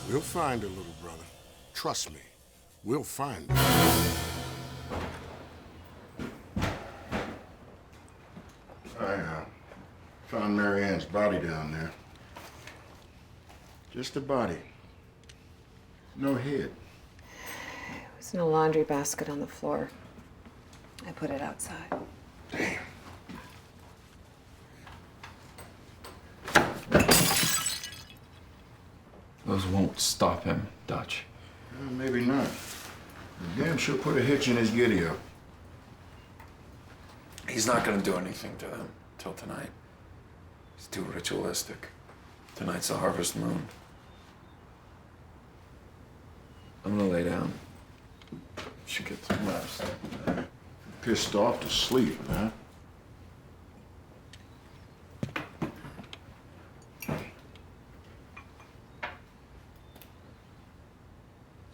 We'll find her, little brother. Trust me, we'll find her. I found Mary Ann's body down there. Just a body. No head. It was in a laundry basket on the floor. I put it outside. Damn. Those won't stop him, Dutch. Maybe not. Damn sure put a hitch in his giddy-up. He's not gonna do anything to them till tonight. It's too ritualistic. Tonight's the harvest moon. I'm gonna lay down. Should get some rest. Pissed off to sleep, huh?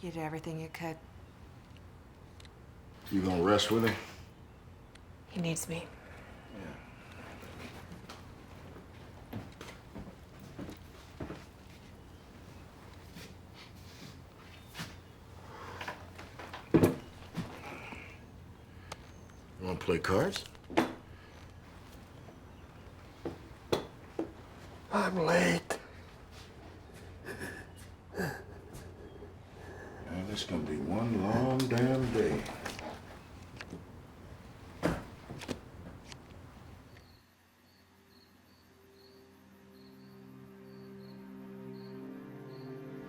You did everything you could. You gonna rest with him? He needs me. Play cards? I'm late. Man, this is gonna be one long damn day.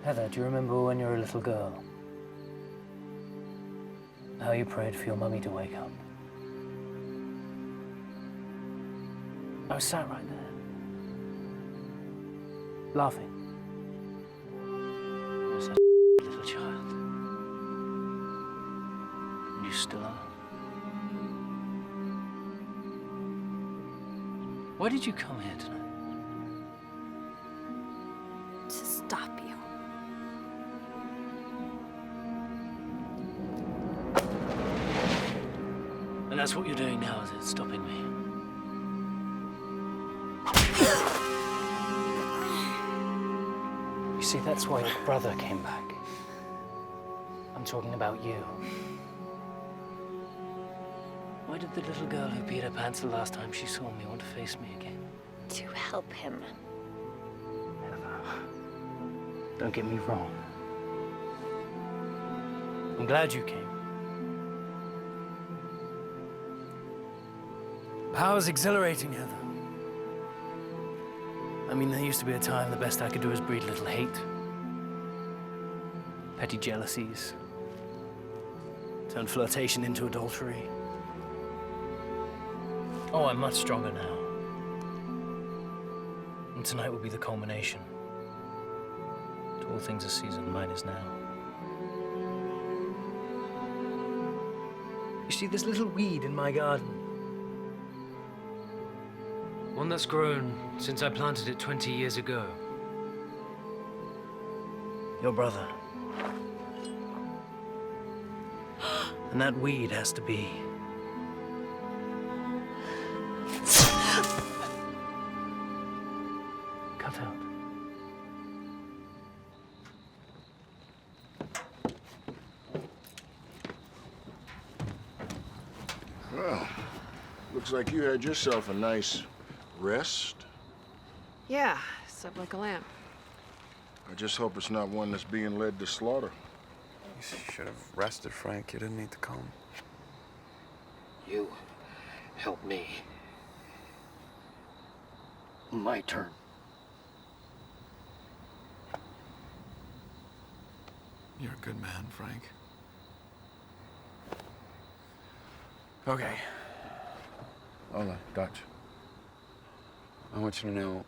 Heather, do you remember when you were a little girl? How you prayed for your mummy to wake up? I was sat right there, laughing. You were such a little child. And you still are. Why did you come here tonight? To stop you. And that's what you're doing now, is it? Stopping me? You see, that's why your brother came back. I'm talking about you. Why did the little girl who peed her pants the last time she saw me want to face me again? To help him. Don't get me wrong. I'm glad you came. Power's exhilarating, Heather. I mean, there used to be a time the best I could do was breed a little hate. Petty jealousies. Turn flirtation into adultery. Oh, I'm much stronger now. And tonight will be the culmination. To all things a season, mine is now. You see this little weed in my garden? One that's grown since I planted it 20 years ago. Your brother. And that weed has to be cut out. Well, looks like you had yourself a nice rest. Yeah, slept like a lamb. I just hope it's not one that's being led to slaughter. You should have rested, Frank. You didn't need to come. You help me. My turn. You're a good man, Frank. Okay. Ola, Dutch. I want you to know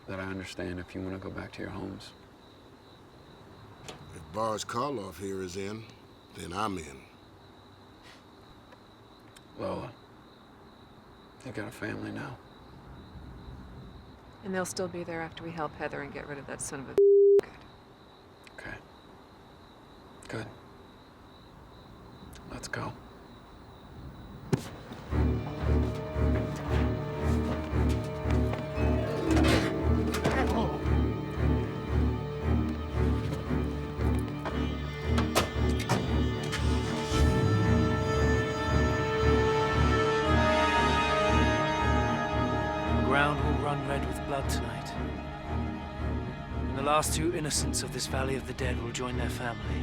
that I understand if you want to go back to your homes. If Boris Karloff here is in, then I'm in. Lola, you got a family now. And they'll still be there after we help Heather and get rid of that son of a Okay. Good. Let's go. Tonight. And the last two innocents of this Valley of the Dead will join their family.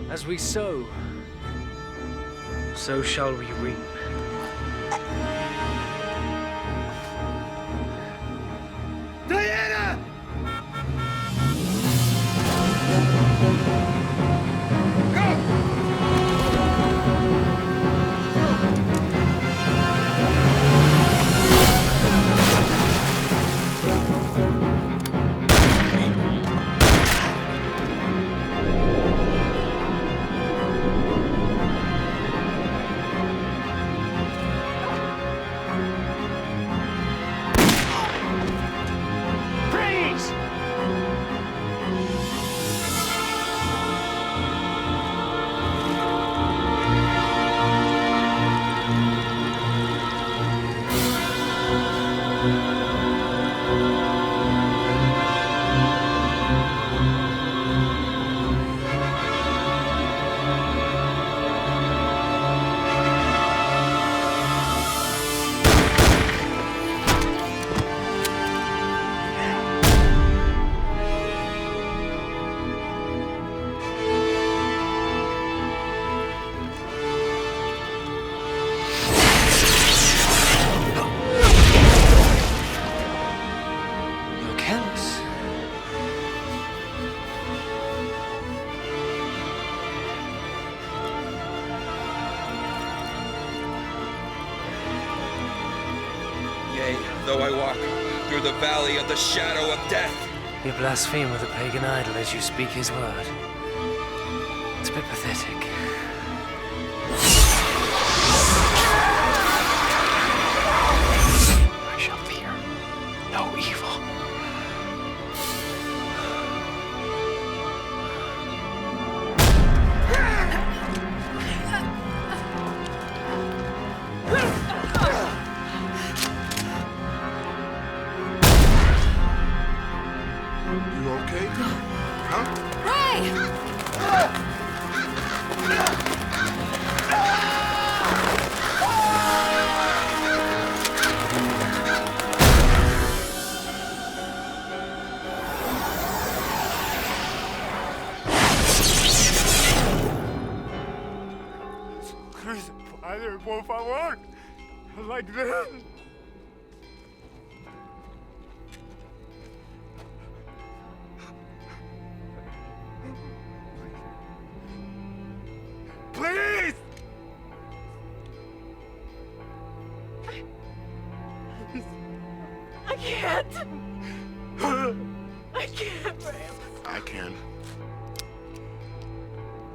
As we sow, so shall we reap. Diana! though I walk through the valley of the shadow of death. You blaspheme with a pagan idol as you speak his word. It's a bit pathetic. I shall fear no evil. You okay? Huh? Ray! Padre, por favor. Like this. Please! I can't. I can't, Ray. I can.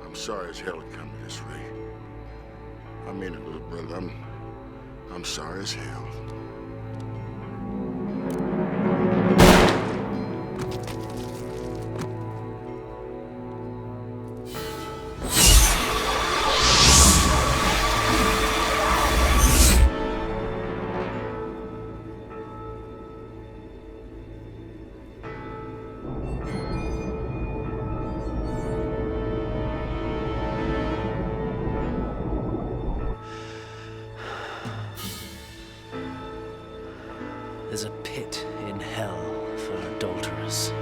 I'm sorry as hell it come to this, Ray. I mean it, little brother. I'm sorry as hell. There's a pit in hell for adulterers.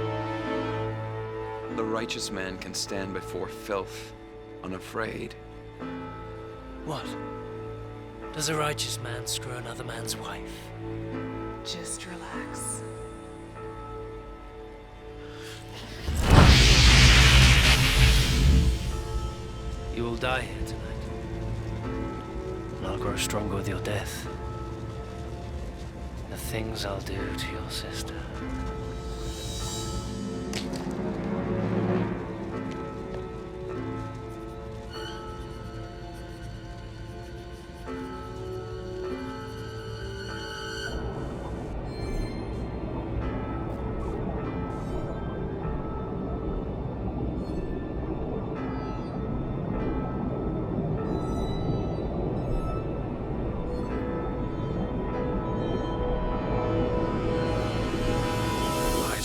The righteous man can stand before filth, unafraid. What? Does a righteous man screw another man's wife? Just relax. You will die here tonight. And I'll grow stronger with your death. The things I'll do to your sister.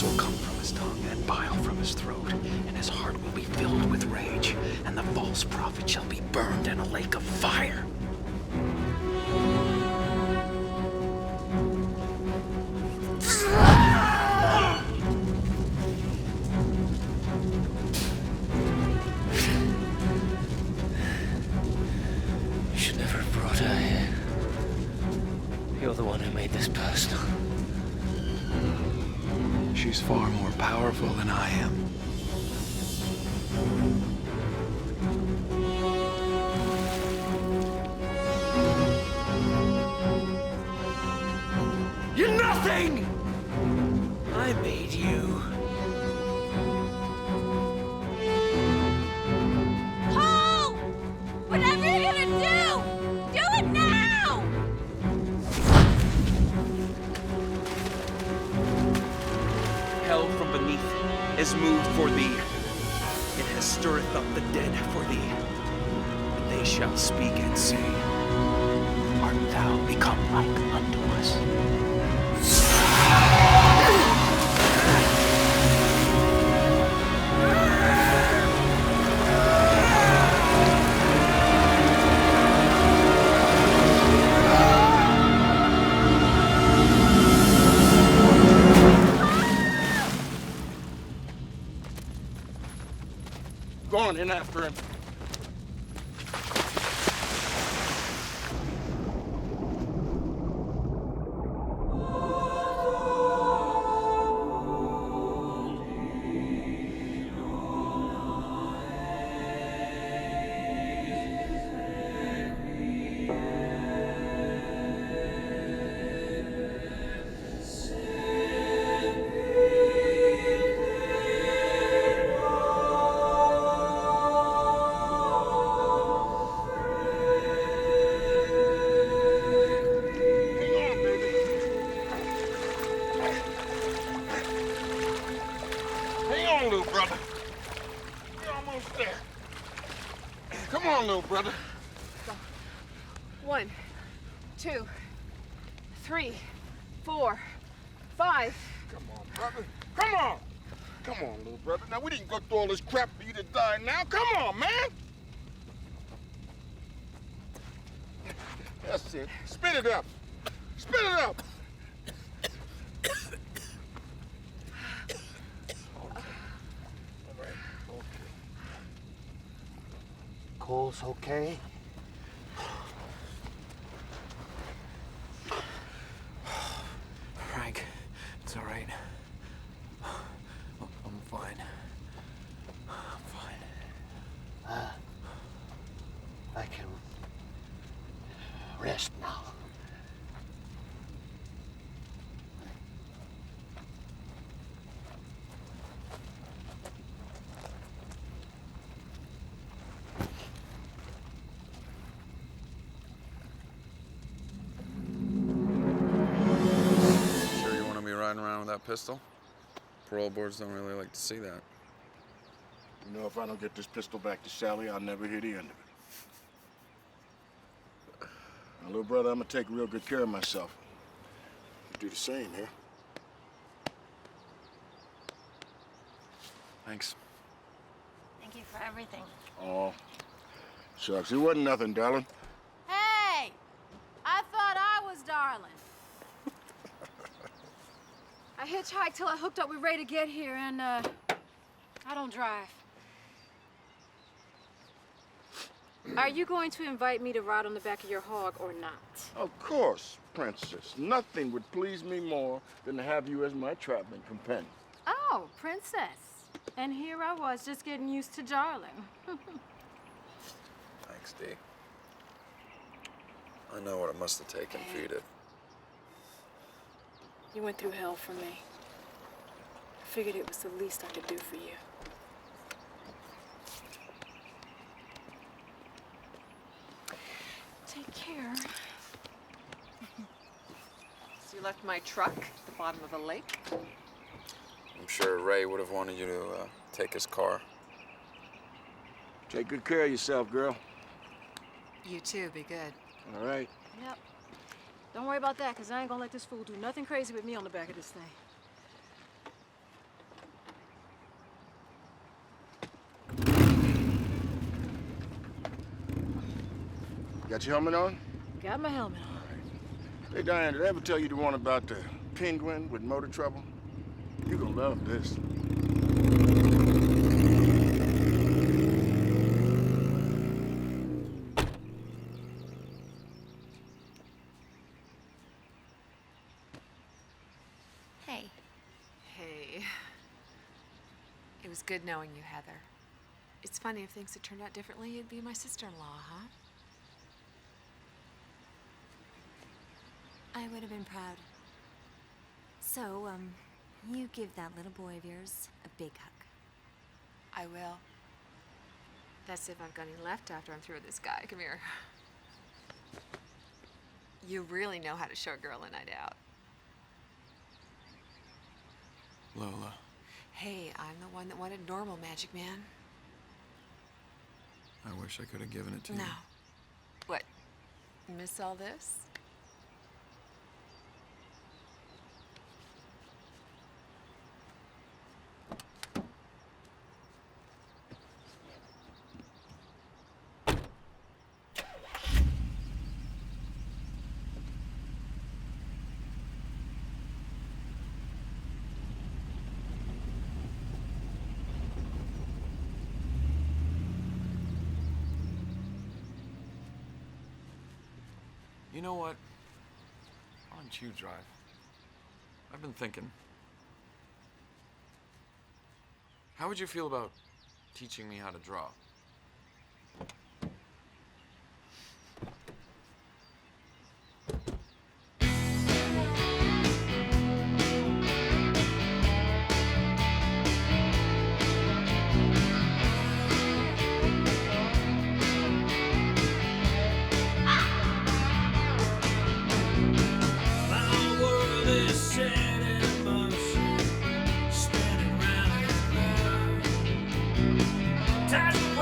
Will come from his tongue and bile from his throat, and his heart will be filled with rage, and the false prophet shall be burned in a lake of fire. You should never have brought her here. You're the one who made this personal. She's far more powerful than I am. You're nothing! I made you. Paul! Whatever you're gonna do it now! Hell from beneath is moved for thee. It has stirreth up the dead for thee. And they shall speak and say, Art thou become like unto us? Go on in after him. brother. You're almost there. Come on, little brother. 1, 2, 3, 4, 5. Come on, brother. Come on. Come on, little brother. Now, we didn't go through all this crap for you to die now. Come on, man. That's it. Spit it up. Spit it up. Cole's okay? Frank, it's all right. I'm fine. I'm fine. I can rest now. Sure you want to be riding around with that pistol? Parole boards don't really like to see that. You know, if I don't get this pistol back to Sally, I'll never hear the end of it. Now, little brother, I'm gonna take real good care of myself. You do the same, here. Thanks. Thank you for everything. Oh, shucks. It wasn't nothing, darling. Hey! I thought I was darling. I hitchhiked till I hooked up with Ray to get here, and, I don't drive. Are you going to invite me to ride on the back of your hog or not? Of course, Princess. Nothing would please me more than to have you as my traveling companion. Oh, princess. And here I was, just getting used to darling. Thanks, Dee. I know what it must have taken for you to... You went through hell for me. I figured it was the least I could do for you. Take care. So you left my truck at the bottom of a lake? I'm sure Ray would have wanted you to take his car. Take good care of yourself, girl. You too, be good. All right. Yep. Don't worry about that, because I ain't gonna let this fool do nothing crazy with me on the back of this thing. Got your helmet on? Got my helmet on. Hey, Diane, did I ever tell you the one about the penguin with motor trouble? You're gonna love this. Hey. Hey. It was good knowing you, Heather. It's funny, if things had turned out differently, you'd be my sister-in-law, huh? I would have been proud. So, you give that little boy of yours a big hug. I will. That's if I've got any left after I'm through with this guy. Come here. You really know how to show a girl a night out. Lola. Hey, I'm the one that wanted normal, Magic Man. I wish I could have given it to you. No. What? Miss all this? You know what? Why don't you drive? I've been thinking. How would you feel about teaching me how to draw? Set in motion, spinning round and round. Touch